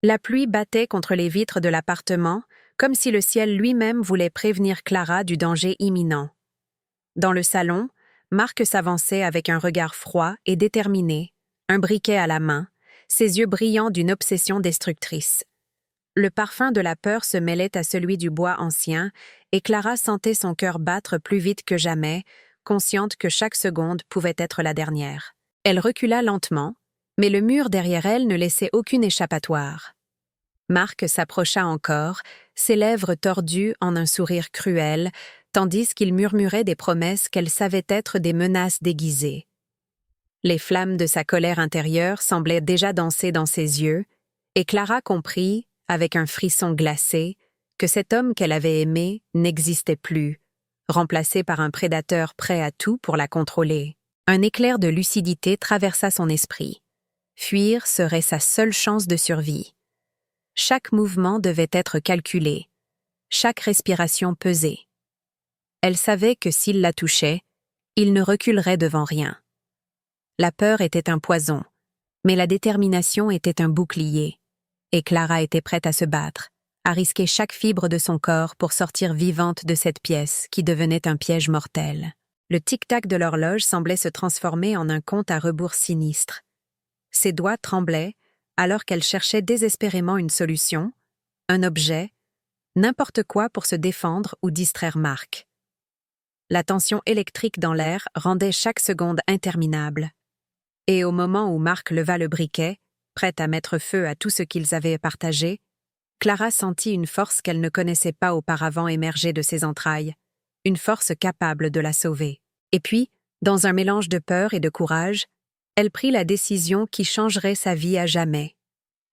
La pluie battait contre les vitres de l'appartement, comme si le ciel lui-même voulait prévenir Clara du danger imminent. Dans le salon, Marc s'avançait avec un regard froid et déterminé, un briquet à la main, ses yeux brillants d'une obsession destructrice. Le parfum de la peur se mêlait à celui du bois ancien, et Clara sentait son cœur battre plus vite que jamais, consciente que chaque seconde pouvait être la dernière. Elle recula lentement, mais le mur derrière elle ne laissait aucune échappatoire. Marc s'approcha encore, ses lèvres tordues en un sourire cruel, tandis qu'il murmurait des promesses qu'elle savait être des menaces déguisées. Les flammes de sa colère intérieure semblaient déjà danser dans ses yeux, et Clara comprit, avec un frisson glacé, que cet homme qu'elle avait aimé n'existait plus, remplacé par un prédateur prêt à tout pour la contrôler. Un éclair de lucidité traversa son esprit. Fuir serait sa seule chance de survie. Chaque mouvement devait être calculé, chaque respiration pesée. Elle savait que s'il la touchait, il ne reculerait devant rien. La peur était un poison, mais la détermination était un bouclier, et Clara était prête à se battre, à risquer chaque fibre de son corps pour sortir vivante de cette pièce qui devenait un piège mortel. Le tic-tac de l'horloge semblait se transformer en un compte à rebours sinistre. Ses doigts tremblaient alors qu'elle cherchait désespérément une solution, un objet, n'importe quoi pour se défendre ou distraire Marc. La tension électrique dans l'air rendait chaque seconde interminable. Et au moment où Marc leva le briquet, prête à mettre feu à tout ce qu'ils avaient partagé, Clara sentit une force qu'elle ne connaissait pas auparavant émerger de ses entrailles, une force capable de la sauver. Et puis, dans un mélange de peur et de courage, elle prit la décision qui changerait sa vie à jamais.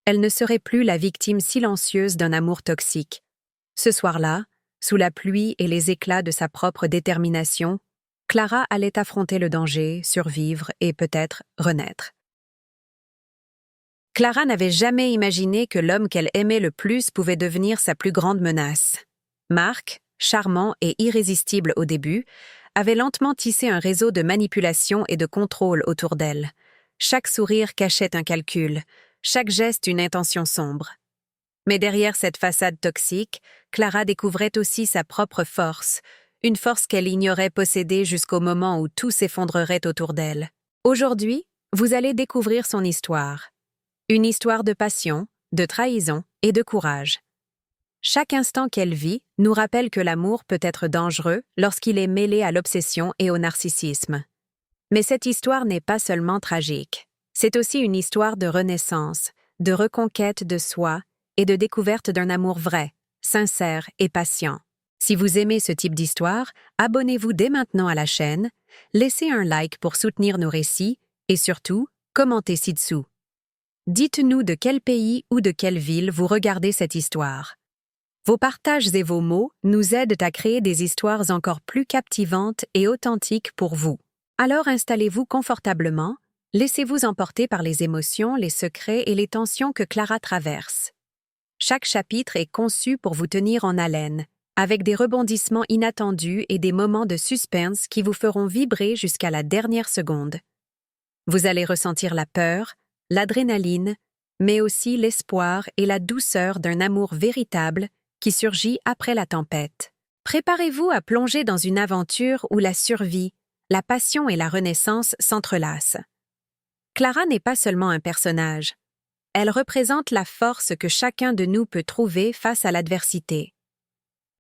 Elle ne serait plus la victime silencieuse d'un amour toxique. Ce soir-là, sous la pluie et les éclats de sa propre détermination, Clara allait affronter le danger, survivre et peut-être renaître. Clara n'avait jamais imaginé que l'homme qu'elle aimait le plus pouvait devenir sa plus grande menace. Marc, charmant et irrésistible au début, avait lentement tissé un réseau de manipulation et de contrôle autour d'elle. Chaque sourire cachait un calcul, chaque geste une intention sombre. Mais derrière cette façade toxique, Clara découvrait aussi sa propre force, une force qu'elle ignorait posséder jusqu'au moment où tout s'effondrerait autour d'elle. Aujourd'hui, vous allez découvrir son histoire. Une histoire de passion, de trahison et de courage. Chaque instant qu'elle vit nous rappelle que l'amour peut être dangereux lorsqu'il est mêlé à l'obsession et au narcissisme. Mais cette histoire n'est pas seulement tragique. C'est aussi une histoire de renaissance, de reconquête de soi et de découverte d'un amour vrai, sincère et patient. Si vous aimez ce type d'histoire, abonnez-vous dès maintenant à la chaîne, laissez un like pour soutenir nos récits et surtout, commentez ci-dessous. Dites-nous de quel pays ou de quelle ville vous regardez cette histoire. Vos partages et vos mots nous aident à créer des histoires encore plus captivantes et authentiques pour vous. Alors installez-vous confortablement, laissez-vous emporter par les émotions, les secrets et les tensions que Clara traverse. Chaque chapitre est conçu pour vous tenir en haleine, avec des rebondissements inattendus et des moments de suspense qui vous feront vibrer jusqu'à la dernière seconde. Vous allez ressentir la peur, l'adrénaline, mais aussi l'espoir et la douceur d'un amour véritable qui surgit après la tempête. Préparez-vous à plonger dans une aventure où la survie, la passion et la renaissance s'entrelacent. Clara n'est pas seulement un personnage. Elle représente la force que chacun de nous peut trouver face à l'adversité.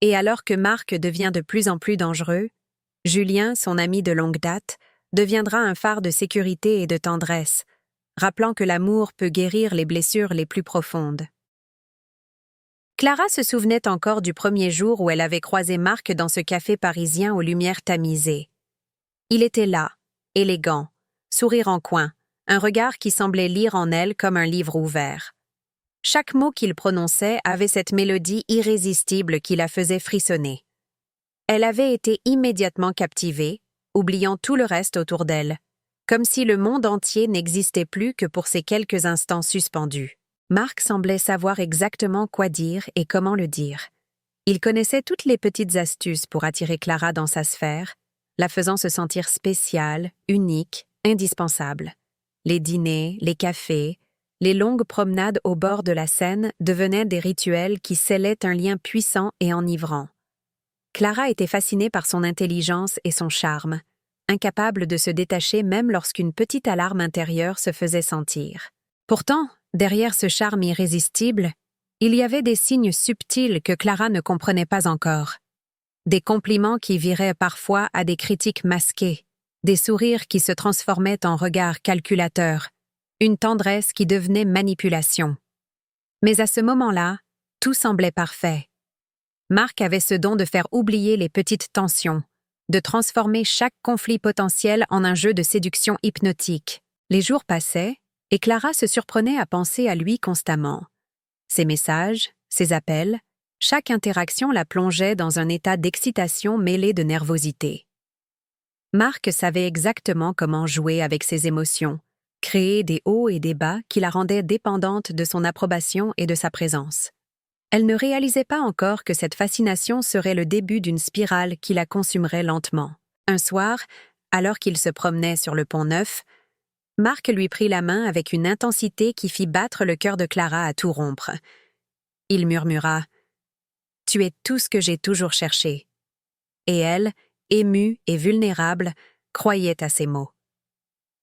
Et alors que Marc devient de plus en plus dangereux, Julien, son ami de longue date, deviendra un phare de sécurité et de tendresse, rappelant que l'amour peut guérir les blessures les plus profondes. Clara se souvenait encore du premier jour où elle avait croisé Marc dans ce café parisien aux lumières tamisées. Il était là, élégant, sourire en coin, un regard qui semblait lire en elle comme un livre ouvert. Chaque mot qu'il prononçait avait cette mélodie irrésistible qui la faisait frissonner. Elle avait été immédiatement captivée, oubliant tout le reste autour d'elle, comme si le monde entier n'existait plus que pour ces quelques instants suspendus. Marc semblait savoir exactement quoi dire et comment le dire. Il connaissait toutes les petites astuces pour attirer Clara dans sa sphère, la faisant se sentir spéciale, unique, indispensable. Les dîners, les cafés, les longues promenades au bord de la Seine devenaient des rituels qui scellaient un lien puissant et enivrant. Clara était fascinée par son intelligence et son charme, incapable de se détacher même lorsqu'une petite alarme intérieure se faisait sentir. Pourtant, derrière ce charme irrésistible, il y avait des signes subtils que Clara ne comprenait pas encore. Des compliments qui viraient parfois à des critiques masquées, des sourires qui se transformaient en regards calculateurs, une tendresse qui devenait manipulation. Mais à ce moment-là, tout semblait parfait. Marc avait ce don de faire oublier les petites tensions, de transformer chaque conflit potentiel en un jeu de séduction hypnotique. Les jours passaient, et Clara se surprenait à penser à lui constamment. Ses messages, ses appels, chaque interaction la plongeait dans un état d'excitation mêlé de nervosité. Marc savait exactement comment jouer avec ses émotions, créer des hauts et des bas qui la rendaient dépendante de son approbation et de sa présence. Elle ne réalisait pas encore que cette fascination serait le début d'une spirale qui la consumerait lentement. Un soir, alors qu'il se promenait sur le Pont-Neuf, Marc lui prit la main avec une intensité qui fit battre le cœur de Clara à tout rompre. Il murmura « Tu es tout ce que j'ai toujours cherché. » Et elle, émue et vulnérable, croyait à ces mots.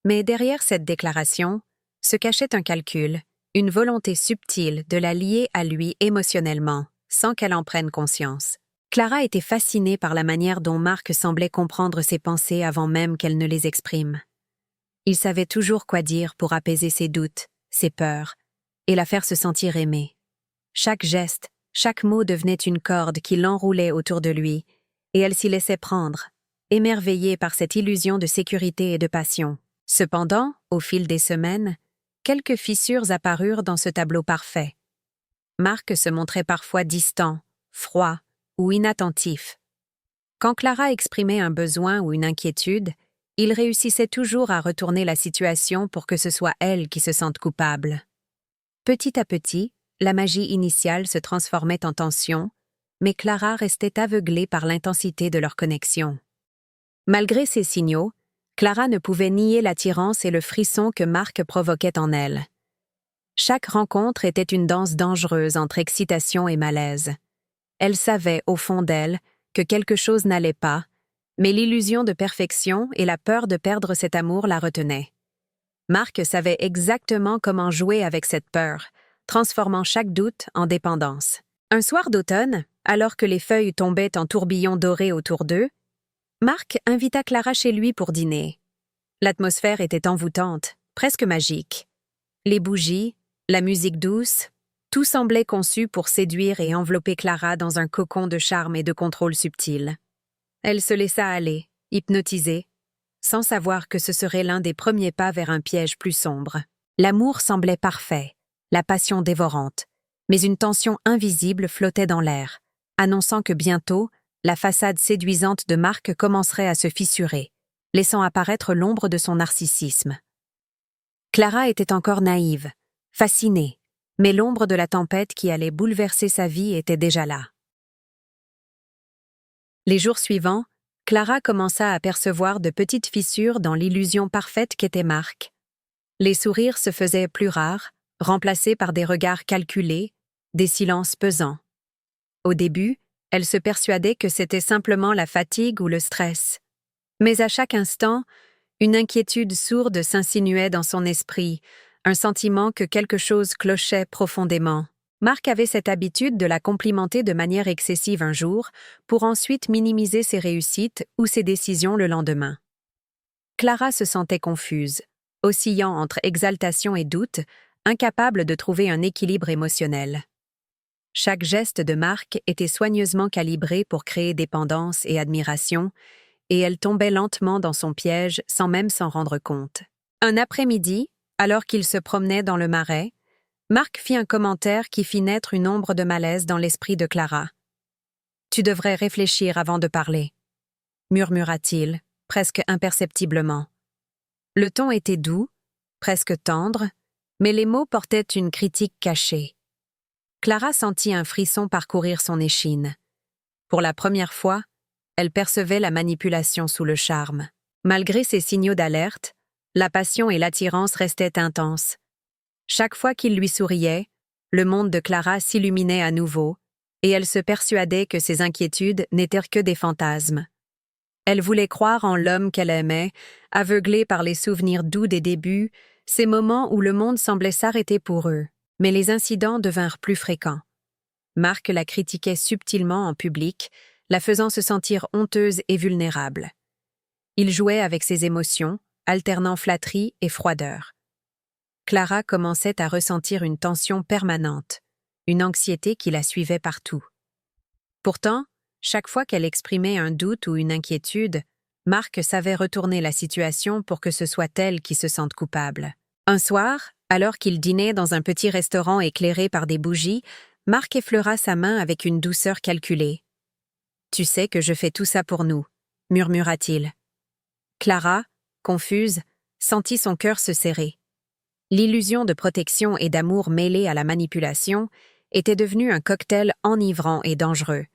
Mais derrière cette déclaration se cachait un calcul, une volonté subtile de la lier à lui émotionnellement, sans qu'elle en prenne conscience. Clara était fascinée par la manière dont Marc semblait comprendre ses pensées avant même qu'elle ne les exprime. Il savait toujours quoi dire pour apaiser ses doutes, ses peurs, et la faire se sentir aimée. Chaque geste, chaque mot devenait une corde qui l'enroulait autour de lui, et elle s'y laissait prendre, émerveillée par cette illusion de sécurité et de passion. Cependant, au fil des semaines, quelques fissures apparurent dans ce tableau parfait. Marc se montrait parfois distant, froid ou inattentif. Quand Clara exprimait un besoin ou une inquiétude, il réussissait toujours à retourner la situation pour que ce soit elle qui se sente coupable. Petit à petit, la magie initiale se transformait en tension, mais Clara restait aveuglée par l'intensité de leur connexion. Malgré ces signaux, Clara ne pouvait nier l'attirance et le frisson que Marc provoquait en elle. Chaque rencontre était une danse dangereuse entre excitation et malaise. Elle savait, au fond d'elle, que quelque chose n'allait pas, mais l'illusion de perfection et la peur de perdre cet amour la retenaient. Marc savait exactement comment jouer avec cette peur, transformant chaque doute en dépendance. Un soir d'automne, alors que les feuilles tombaient en tourbillons dorés autour d'eux, Marc invita Clara chez lui pour dîner. L'atmosphère était envoûtante, presque magique. Les bougies, la musique douce, tout semblait conçu pour séduire et envelopper Clara dans un cocon de charme et de contrôle subtil. Elle se laissa aller, hypnotisée, sans savoir que ce serait l'un des premiers pas vers un piège plus sombre. L'amour semblait parfait, la passion dévorante, mais une tension invisible flottait dans l'air, annonçant que bientôt, la façade séduisante de Marc commencerait à se fissurer, laissant apparaître l'ombre de son narcissisme. Clara était encore naïve, fascinée, mais l'ombre de la tempête qui allait bouleverser sa vie était déjà là. Les jours suivants, Clara commença à percevoir de petites fissures dans l'illusion parfaite qu'était Marc. Les sourires se faisaient plus rares, remplacés par des regards calculés, des silences pesants. Au début, elle se persuadait que c'était simplement la fatigue ou le stress. Mais à chaque instant, une inquiétude sourde s'insinuait dans son esprit, un sentiment que quelque chose clochait profondément. Marc avait cette habitude de la complimenter de manière excessive un jour, pour ensuite minimiser ses réussites ou ses décisions le lendemain. Clara se sentait confuse, oscillant entre exaltation et doute, incapable de trouver un équilibre émotionnel. Chaque geste de Marc était soigneusement calibré pour créer dépendance et admiration, et elle tombait lentement dans son piège sans même s'en rendre compte. Un après-midi, alors qu'il se promenait dans le marais, Marc fit un commentaire qui fit naître une ombre de malaise dans l'esprit de Clara. « Tu devrais réfléchir avant de parler », murmura-t-il, presque imperceptiblement. Le ton était doux, presque tendre, mais les mots portaient une critique cachée. Clara sentit un frisson parcourir son échine. Pour la première fois, elle percevait la manipulation sous le charme. Malgré ces signaux d'alerte, la passion et l'attirance restaient intenses. Chaque fois qu'il lui souriait, le monde de Clara s'illuminait à nouveau, et elle se persuadait que ses inquiétudes n'étaient que des fantasmes. Elle voulait croire en l'homme qu'elle aimait, aveuglée par les souvenirs doux des débuts, ces moments où le monde semblait s'arrêter pour eux. Mais les incidents devinrent plus fréquents. Marc la critiquait subtilement en public, la faisant se sentir honteuse et vulnérable. Il jouait avec ses émotions, alternant flatterie et froideur. Clara commençait à ressentir une tension permanente, une anxiété qui la suivait partout. Pourtant, chaque fois qu'elle exprimait un doute ou une inquiétude, Marc savait retourner la situation pour que ce soit elle qui se sente coupable. Un soir, alors qu'il dînait dans un petit restaurant éclairé par des bougies, Marc effleura sa main avec une douceur calculée. « Tu sais que je fais tout ça pour nous », murmura-t-il. Clara, confuse, sentit son cœur se serrer. L'illusion de protection et d'amour mêlée à la manipulation était devenue un cocktail enivrant et dangereux.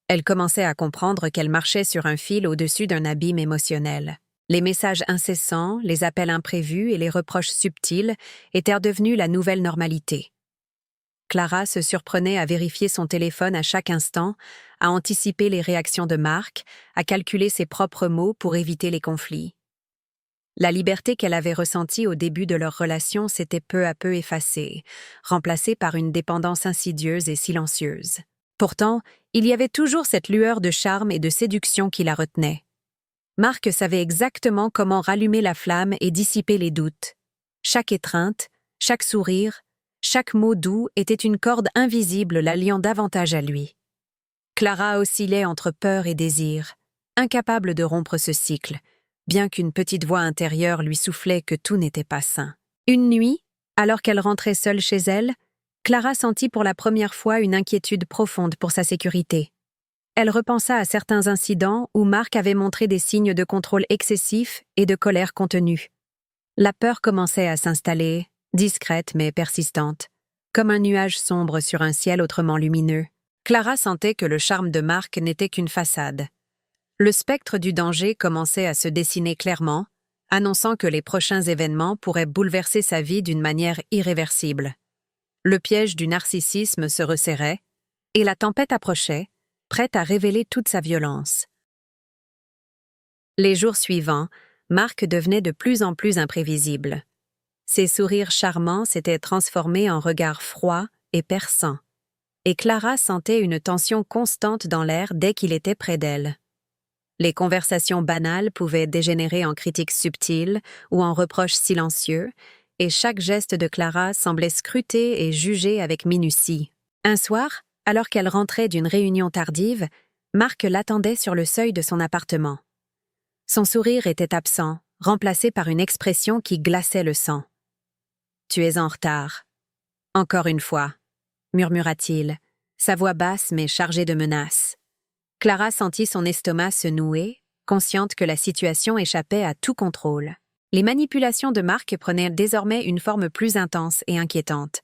Elle commençait à comprendre qu'elle marchait sur un fil au-dessus d'un abîme émotionnel. Les messages incessants, les appels imprévus et les reproches subtils étaient devenus la nouvelle normalité. Clara se surprenait à vérifier son téléphone à chaque instant, à anticiper les réactions de Marc, à calculer ses propres mots pour éviter les conflits. La liberté qu'elle avait ressentie au début de leur relation s'était peu à peu effacée, remplacée par une dépendance insidieuse et silencieuse. Pourtant, il y avait toujours cette lueur de charme et de séduction qui la retenait. Marc savait exactement comment rallumer la flamme et dissiper les doutes. Chaque étreinte, chaque sourire, chaque mot doux était une corde invisible la liant davantage à lui. Clara oscillait entre peur et désir, incapable de rompre ce cycle, bien qu'une petite voix intérieure lui soufflait que tout n'était pas sain. Une nuit, alors qu'elle rentrait seule chez elle, Clara sentit pour la première fois une inquiétude profonde pour sa sécurité. Elle repensa à certains incidents où Marc avait montré des signes de contrôle excessif et de colère contenue. La peur commençait à s'installer, discrète mais persistante, comme un nuage sombre sur un ciel autrement lumineux. Clara sentait que le charme de Marc n'était qu'une façade. Le spectre du danger commençait à se dessiner clairement, annonçant que les prochains événements pourraient bouleverser sa vie d'une manière irréversible. Le piège du narcissisme se resserrait, et la tempête approchait, prête à révéler toute sa violence. Les jours suivants, Marc devenait de plus en plus imprévisible. Ses sourires charmants s'étaient transformés en regards froids et perçants, et Clara sentait une tension constante dans l'air dès qu'il était près d'elle. Les conversations banales pouvaient dégénérer en critiques subtiles ou en reproches silencieux, et chaque geste de Clara semblait scruté et jugé avec minutie. Un soir, alors qu'elle rentrait d'une réunion tardive, Marc l'attendait sur le seuil de son appartement. Son sourire était absent, remplacé par une expression qui glaçait le sang. « Tu es en retard. »« Encore une fois », murmura-t-il, sa voix basse mais chargée de menaces. Clara sentit son estomac se nouer, consciente que la situation échappait à tout contrôle. Les manipulations de Marc prenaient désormais une forme plus intense et inquiétante.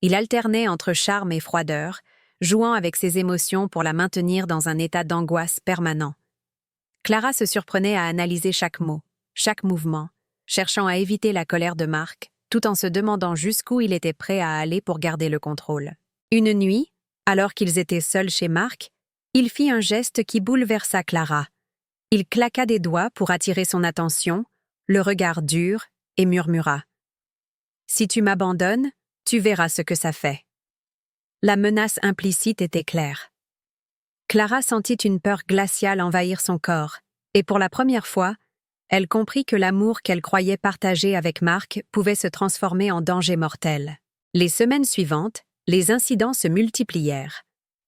Il alternait entre charme et froideur, jouant avec ses émotions pour la maintenir dans un état d'angoisse permanent. Clara se surprenait à analyser chaque mot, chaque mouvement, cherchant à éviter la colère de Marc, tout en se demandant jusqu'où il était prêt à aller pour garder le contrôle. Une nuit, alors qu'ils étaient seuls chez Marc, il fit un geste qui bouleversa Clara. Il claqua des doigts pour attirer son attention, le regard dur, et murmura « Si tu m'abandonnes, tu verras ce que ça fait. » La menace implicite était claire. Clara sentit une peur glaciale envahir son corps, et pour la première fois, elle comprit que l'amour qu'elle croyait partager avec Marc pouvait se transformer en danger mortel. Les semaines suivantes, les incidents se multiplièrent.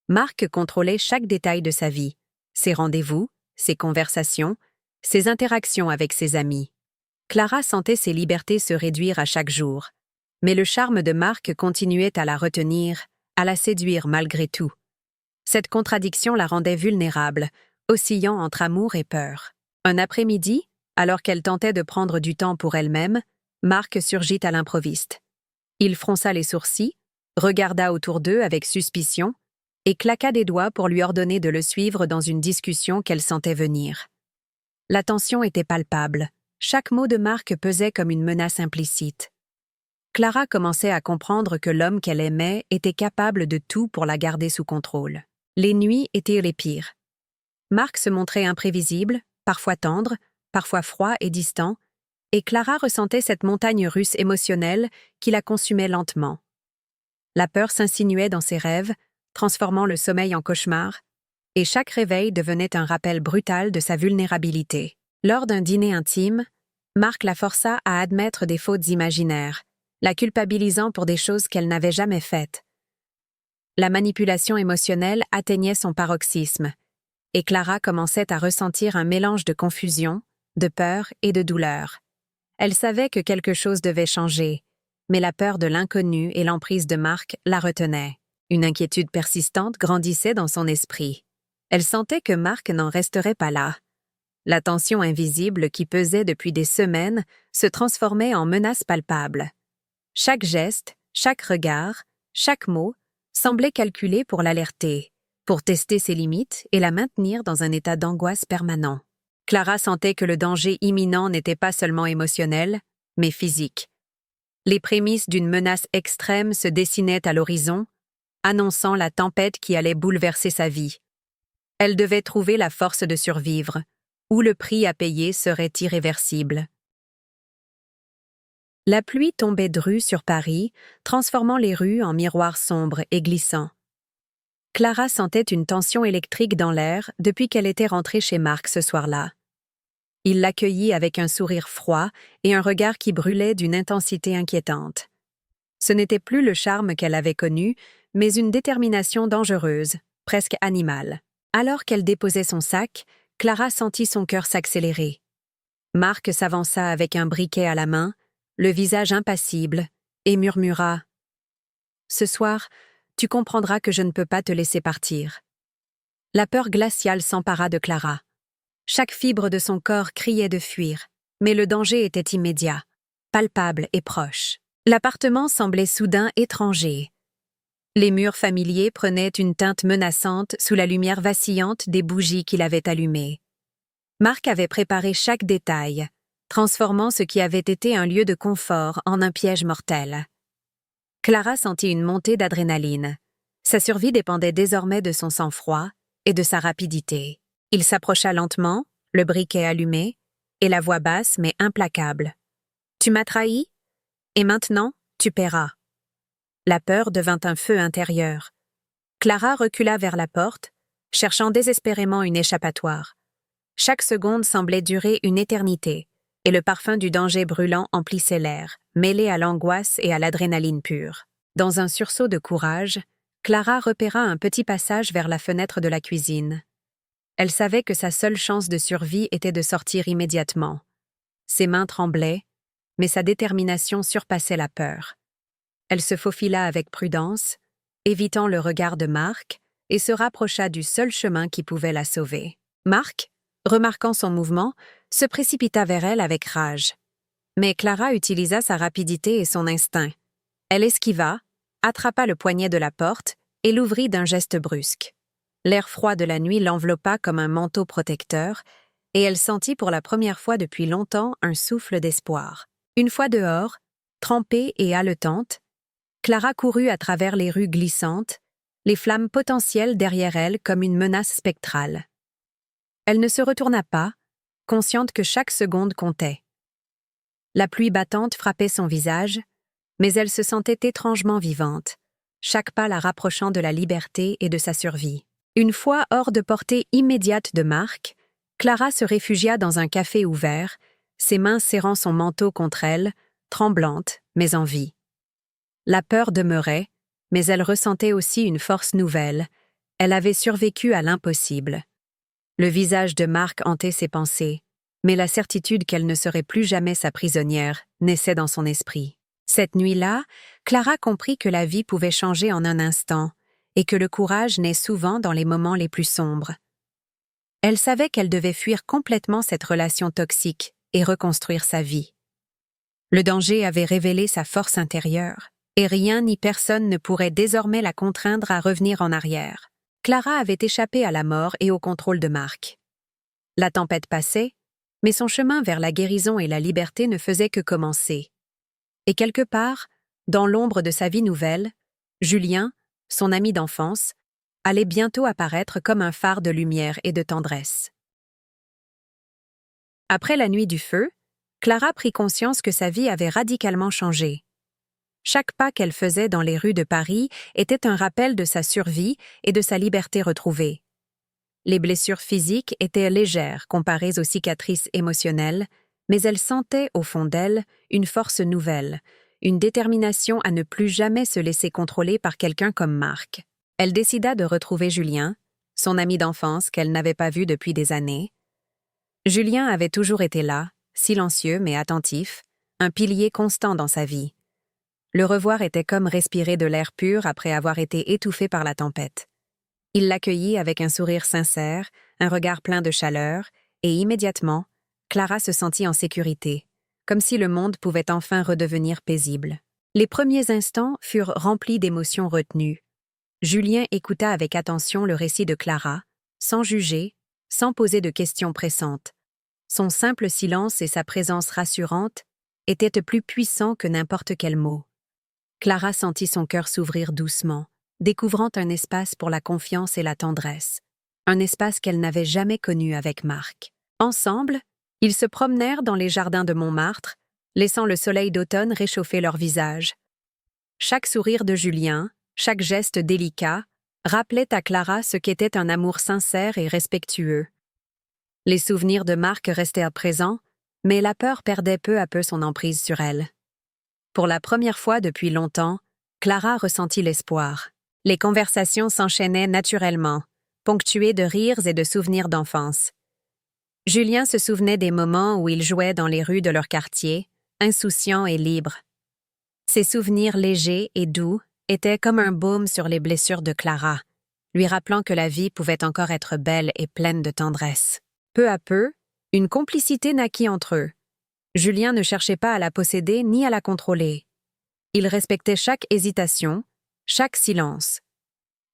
Marc contrôlait chaque détail de sa vie, ses rendez-vous, ses conversations, ses interactions avec ses amis. Clara sentait ses libertés se réduire à chaque jour, mais le charme de Marc continuait à la retenir, à la séduire malgré tout. Cette contradiction la rendait vulnérable, oscillant entre amour et peur. Un après-midi, alors qu'elle tentait de prendre du temps pour elle-même, Marc surgit à l'improviste. Il fronça les sourcils, regarda autour d'eux avec suspicion, et claqua des doigts pour lui ordonner de le suivre dans une discussion qu'elle sentait venir. La tension était palpable, chaque mot de Marc pesait comme une menace implicite. Clara commençait à comprendre que l'homme qu'elle aimait était capable de tout pour la garder sous contrôle. Les nuits étaient les pires. Marc se montrait imprévisible, parfois tendre, parfois froid et distant, et Clara ressentait cette montagne russe émotionnelle qui la consumait lentement. La peur s'insinuait dans ses rêves, transformant le sommeil en cauchemar, et chaque réveil devenait un rappel brutal de sa vulnérabilité. Lors d'un dîner intime, Marc la força à admettre des fautes imaginaires, la culpabilisant pour des choses qu'elle n'avait jamais faites. La manipulation émotionnelle atteignait son paroxysme, et Clara commençait à ressentir un mélange de confusion, de peur et de douleur. Elle savait que quelque chose devait changer, mais la peur de l'inconnu et l'emprise de Marc la retenaient. Une inquiétude persistante grandissait dans son esprit. Elle sentait que Marc n'en resterait pas là. La tension invisible qui pesait depuis des semaines se transformait en menace palpable. Chaque geste, chaque regard, chaque mot semblait calculé pour l'alerter, pour tester ses limites et la maintenir dans un état d'angoisse permanent. Clara sentait que le danger imminent n'était pas seulement émotionnel, mais physique. Les prémices d'une menace extrême se dessinaient à l'horizon, annonçant la tempête qui allait bouleverser sa vie. Elle devait trouver la force de survivre, ou le prix à payer serait irréversible. La pluie tombait dru sur Paris, transformant les rues en miroirs sombres et glissants. Clara sentait une tension électrique dans l'air depuis qu'elle était rentrée chez Marc ce soir-là. Il l'accueillit avec un sourire froid et un regard qui brûlait d'une intensité inquiétante. Ce n'était plus le charme qu'elle avait connu, mais une détermination dangereuse, presque animale. Alors qu'elle déposait son sac, Clara sentit son cœur s'accélérer. Marc s'avança avec un briquet à la main, le visage impassible, et murmura « Ce soir, tu comprendras que je ne peux pas te laisser partir. » La peur glaciale s'empara de Clara. Chaque fibre de son corps criait de fuir, mais le danger était immédiat, palpable et proche. L'appartement semblait soudain étranger. Les murs familiers prenaient une teinte menaçante sous la lumière vacillante des bougies qu'il avait allumées. Marc avait préparé chaque détail, transformant ce qui avait été un lieu de confort en un piège mortel. Clara sentit une montée d'adrénaline. Sa survie dépendait désormais de son sang-froid et de sa rapidité. Il s'approcha lentement, le briquet allumé, et la voix basse mais implacable. « Tu m'as trahi? Et maintenant, tu paieras. » La peur devint un feu intérieur. Clara recula vers la porte, cherchant désespérément une échappatoire. Chaque seconde semblait durer une éternité, et le parfum du danger brûlant emplissait l'air, mêlé à l'angoisse et à l'adrénaline pure. Dans un sursaut de courage, Clara repéra un petit passage vers la fenêtre de la cuisine. Elle savait que sa seule chance de survie était de sortir immédiatement. Ses mains tremblaient, mais sa détermination surpassait la peur. Elle se faufila avec prudence, évitant le regard de Marc, et se rapprocha du seul chemin qui pouvait la sauver. Marc, remarquant son mouvement, se précipita vers elle avec rage. Mais Clara utilisa sa rapidité et son instinct. Elle esquiva, attrapa le poignet de la porte et l'ouvrit d'un geste brusque. L'air froid de la nuit l'enveloppa comme un manteau protecteur, et elle sentit pour la première fois depuis longtemps un souffle d'espoir. Une fois dehors, trempée et haletante, Clara courut à travers les rues glissantes, les flammes potentielles derrière elle comme une menace spectrale. Elle ne se retourna pas, consciente que chaque seconde comptait. La pluie battante frappait son visage, mais elle se sentait étrangement vivante, chaque pas la rapprochant de la liberté et de sa survie. Une fois hors de portée immédiate de Marc, Clara se réfugia dans un café ouvert, ses mains serrant son manteau contre elle, tremblante, mais en vie. La peur demeurait, mais elle ressentait aussi une force nouvelle. Elle avait survécu à l'impossible. Le visage de Marc hantait ses pensées, mais la certitude qu'elle ne serait plus jamais sa prisonnière naissait dans son esprit. Cette nuit-là, Clara comprit que la vie pouvait changer en un instant, et que le courage naît souvent dans les moments les plus sombres. Elle savait qu'elle devait fuir complètement cette relation toxique et reconstruire sa vie. Le danger avait révélé sa force intérieure, et rien ni personne ne pourrait désormais la contraindre à revenir en arrière. Clara avait échappé à la mort et au contrôle de Marc. La tempête passait, mais son chemin vers la guérison et la liberté ne faisait que commencer. Et quelque part, Dans l'ombre de sa vie nouvelle, Julien, son ami d'enfance, allait bientôt apparaître comme un phare de lumière et de tendresse. Après la nuit du feu, Clara prit conscience que sa vie avait radicalement changé. Chaque pas qu'elle faisait dans les rues de Paris était un rappel de sa survie et de sa liberté retrouvée. Les blessures physiques étaient légères comparées aux cicatrices émotionnelles, mais elle sentait au fond d'elle une force nouvelle, une détermination à ne plus jamais se laisser contrôler par quelqu'un comme Marc. Elle décida de retrouver Julien, son ami d'enfance qu'elle n'avait pas vu depuis des années. Julien avait toujours été là, silencieux mais attentif, un pilier constant dans sa vie. Le revoir était comme respirer de l'air pur après avoir été étouffé par la tempête. Il l'accueillit avec un sourire sincère, un regard plein de chaleur, et immédiatement, Clara se sentit en sécurité, comme si le monde pouvait enfin redevenir paisible. Les premiers instants furent remplis d'émotions retenues. Julien écouta avec attention le récit de Clara, sans juger, sans poser de questions pressantes. Son simple silence et sa présence rassurante étaient plus puissants que n'importe quel mot. Clara sentit son cœur s'ouvrir doucement, découvrant un espace pour la confiance et la tendresse, un espace qu'elle n'avait jamais connu avec Marc. Ensemble, ils se promenèrent dans les jardins de Montmartre, laissant le soleil d'automne réchauffer leurs visages. Chaque sourire de Julien, chaque geste délicat, rappelait à Clara ce qu'était un amour sincère et respectueux. Les souvenirs de Marc restèrent présents, mais la peur perdait peu à peu son emprise sur elle. Pour la première fois depuis longtemps, Clara ressentit l'espoir. Les conversations s'enchaînaient naturellement, ponctuées de rires et de souvenirs d'enfance. Julien se souvenait des moments où ils jouaient dans les rues de leur quartier, insouciants et libres. Ces souvenirs légers et doux étaient comme un baume sur les blessures de Clara, lui rappelant que la vie pouvait encore être belle et pleine de tendresse. Peu à peu, une complicité naquit entre eux. Julien ne cherchait pas à la posséder ni à la contrôler. Il respectait chaque hésitation, chaque silence.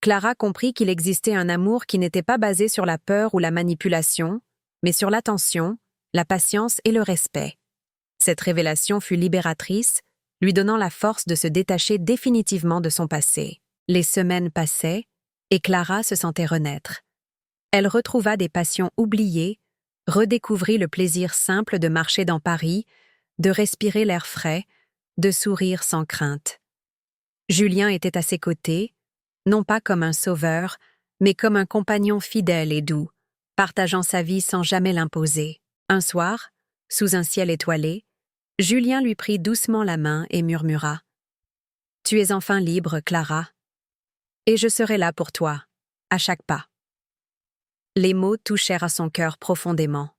Clara comprit qu'il existait un amour qui n'était pas basé sur la peur ou la manipulation, mais sur l'attention, la patience et le respect. Cette révélation fut libératrice, lui donnant la force de se détacher définitivement de son passé. Les semaines passaient, et Clara se sentait renaître. Elle retrouva des passions oubliées, redécouvrit le plaisir simple de marcher dans Paris, de respirer l'air frais, de sourire sans crainte. Julien était à ses côtés, non pas comme un sauveur, mais comme un compagnon fidèle et doux, partageant sa vie sans jamais l'imposer. Un soir, sous un ciel étoilé, Julien lui prit doucement la main et murmura « Tu es enfin libre, Clara, et je serai là pour toi, à chaque pas. » Les mots touchèrent à son cœur profondément.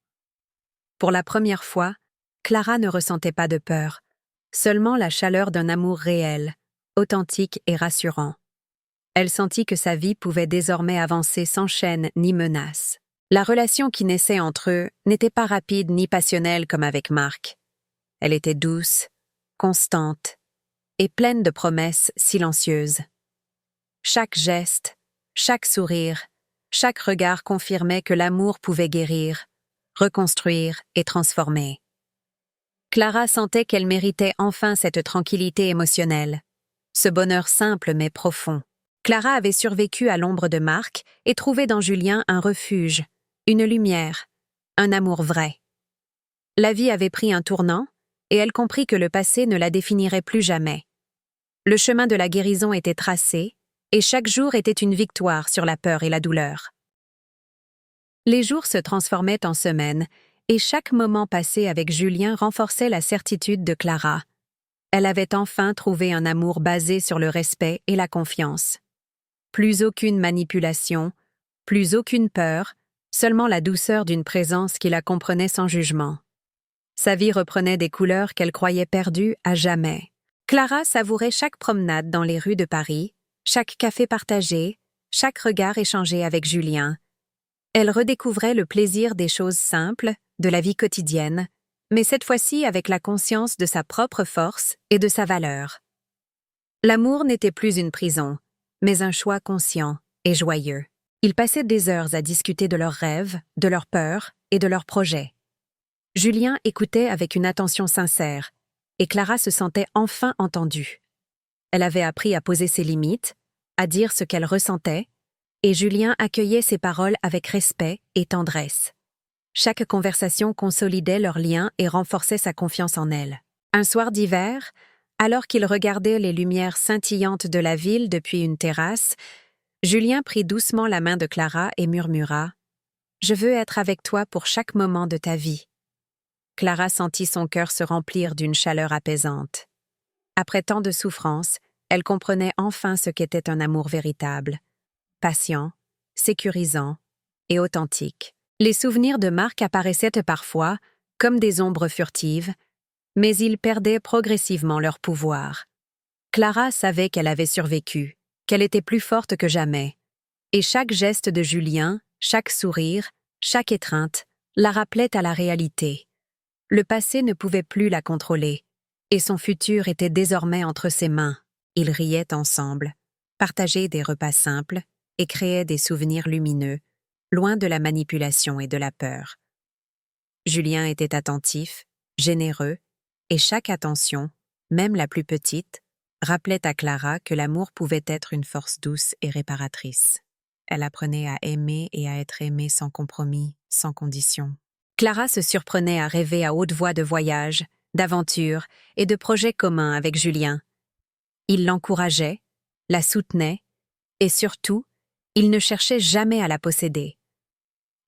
Pour la première fois, Clara ne ressentait pas de peur, seulement la chaleur d'un amour réel, authentique et rassurant. Elle sentit que sa vie pouvait désormais avancer sans chaîne ni menace. La relation qui naissait entre eux n'était pas rapide ni passionnelle comme avec Marc. Elle était douce, constante et pleine de promesses silencieuses. Chaque geste, chaque sourire, chaque regard confirmait que l'amour pouvait guérir, reconstruire et transformer. Clara sentait qu'elle méritait enfin cette tranquillité émotionnelle, ce bonheur simple mais profond. Clara avait survécu à l'ombre de Marc et trouvé dans Julien un refuge, une lumière, un amour vrai. La vie avait pris un tournant, et elle comprit que le passé ne la définirait plus jamais. Le chemin de la guérison était tracé, et chaque jour était une victoire sur la peur et la douleur. Les jours se transformaient en semaines, et chaque moment passé avec Julien renforçait la certitude de Clara. Elle avait enfin trouvé un amour basé sur le respect et la confiance. Plus aucune manipulation, plus aucune peur, seulement la douceur d'une présence qui la comprenait sans jugement. Sa vie reprenait des couleurs qu'elle croyait perdues à jamais. Clara savourait chaque promenade dans les rues de Paris, chaque café partagé, chaque regard échangé avec Julien. Elle redécouvrait le plaisir des choses simples, de la vie quotidienne, mais cette fois-ci avec la conscience de sa propre force et de sa valeur. L'amour n'était plus une prison, mais un choix conscient et joyeux. Ils passaient des heures à discuter de leurs rêves, de leurs peurs et de leurs projets. Julien écoutait avec une attention sincère, et Clara se sentait enfin entendue. Elle avait appris à poser ses limites, à dire ce qu'elle ressentait, et Julien accueillait ses paroles avec respect et tendresse. Chaque conversation consolidait leur lien et renforçait sa confiance en elle. Un soir d'hiver, alors qu'il regardait les lumières scintillantes de la ville depuis une terrasse, Julien prit doucement la main de Clara et murmura « Je veux être avec toi pour chaque moment de ta vie. » Clara sentit son cœur se remplir d'une chaleur apaisante. Après tant de souffrances, elle comprenait enfin ce qu'était un amour véritable, patient, sécurisant et authentique. Les souvenirs de Marc apparaissaient parfois comme des ombres furtives, mais ils perdaient progressivement leur pouvoir. Clara savait qu'elle avait survécu, qu'elle était plus forte que jamais, et chaque geste de Julien, chaque sourire, chaque étreinte, la rappelait à la réalité. Le passé ne pouvait plus la contrôler, et son futur était désormais entre ses mains. Ils riaient ensemble, partageaient des repas simples et créaient des souvenirs lumineux, loin de la manipulation et de la peur. Julien était attentif, généreux, et chaque attention, même la plus petite, rappelait à Clara que l'amour pouvait être une force douce et réparatrice. Elle apprenait à aimer et à être aimée sans compromis, sans condition. Clara se surprenait à rêver à haute voix de voyages, d'aventures et de projets communs avec Julien. Il l'encourageait, la soutenait, et surtout, il ne cherchait jamais à la posséder.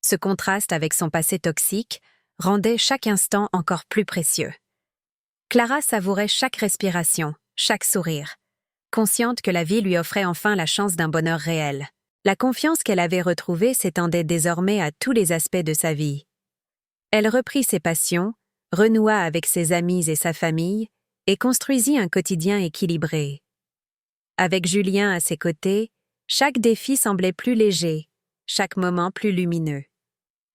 Ce contraste avec son passé toxique rendait chaque instant encore plus précieux. Clara savourait chaque respiration, chaque sourire, consciente que la vie lui offrait enfin la chance d'un bonheur réel. La confiance qu'elle avait retrouvée s'étendait désormais à tous les aspects de sa vie. Elle reprit ses passions, renoua avec ses amis et sa famille, et construisit un quotidien équilibré. Avec Julien à ses côtés, chaque défi semblait plus léger, chaque moment plus lumineux.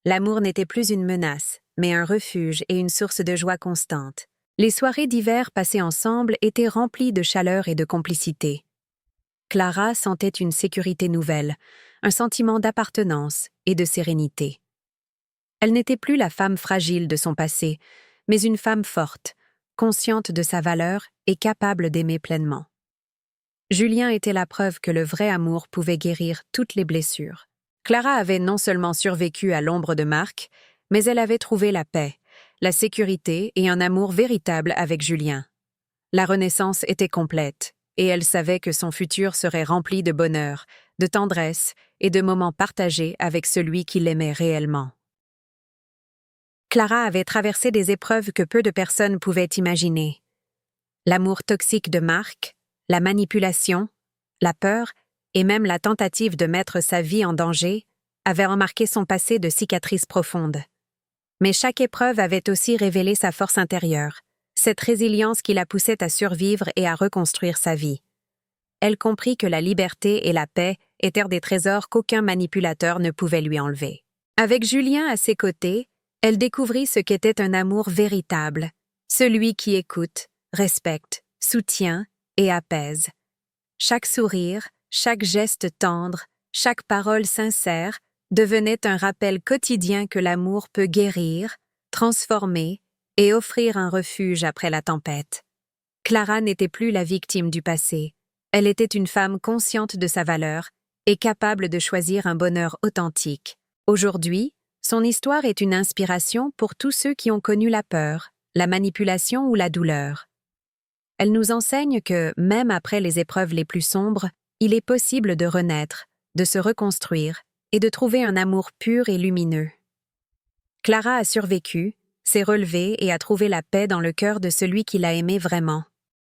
L'amour n'était plus une menace, mais un refuge et une source de joie constante. Les soirées d'hiver passées ensemble étaient remplies de chaleur et de complicité. Clara sentait une sécurité nouvelle, un sentiment d'appartenance et de sérénité. Elle n'était plus la femme fragile de son passé, mais une femme forte, consciente de sa valeur et capable d'aimer pleinement. Julien était la preuve que le vrai amour pouvait guérir toutes les blessures. Clara avait non seulement survécu à l'ombre de Marc, mais elle avait trouvé la paix, la sécurité et un amour véritable avec Julien. La renaissance était complète, et elle savait que son futur serait rempli de bonheur, de tendresse et de moments partagés avec celui qui l'aimait réellement. Clara avait traversé des épreuves que peu de personnes pouvaient imaginer. L'amour toxique de Marc, la manipulation, la peur et même la tentative de mettre sa vie en danger avaient remarqué son passé de cicatrices profondes. Mais chaque épreuve avait aussi révélé sa force intérieure, cette résilience qui la poussait à survivre et à reconstruire sa vie. Elle comprit que la liberté et la paix étaient des trésors qu'aucun manipulateur ne pouvait lui enlever. Avec Julien à ses côtés, elle découvrit ce qu'était un amour véritable, celui qui écoute, respecte, soutient et apaise. Chaque sourire, chaque geste tendre, chaque parole sincère devenait un rappel quotidien que l'amour peut guérir, transformer et offrir un refuge après la tempête. Clara n'était plus la victime du passé. Elle était une femme consciente de sa valeur et capable de choisir un bonheur authentique. Aujourd'hui, son histoire est une inspiration pour tous ceux qui ont connu la peur, la manipulation ou la douleur. Elle nous enseigne que, même après les épreuves les plus sombres, il est possible de renaître, de se reconstruire et de trouver un amour pur et lumineux. Clara a survécu, s'est relevée et a trouvé la paix dans le cœur de celui qui l'a aimée vraiment.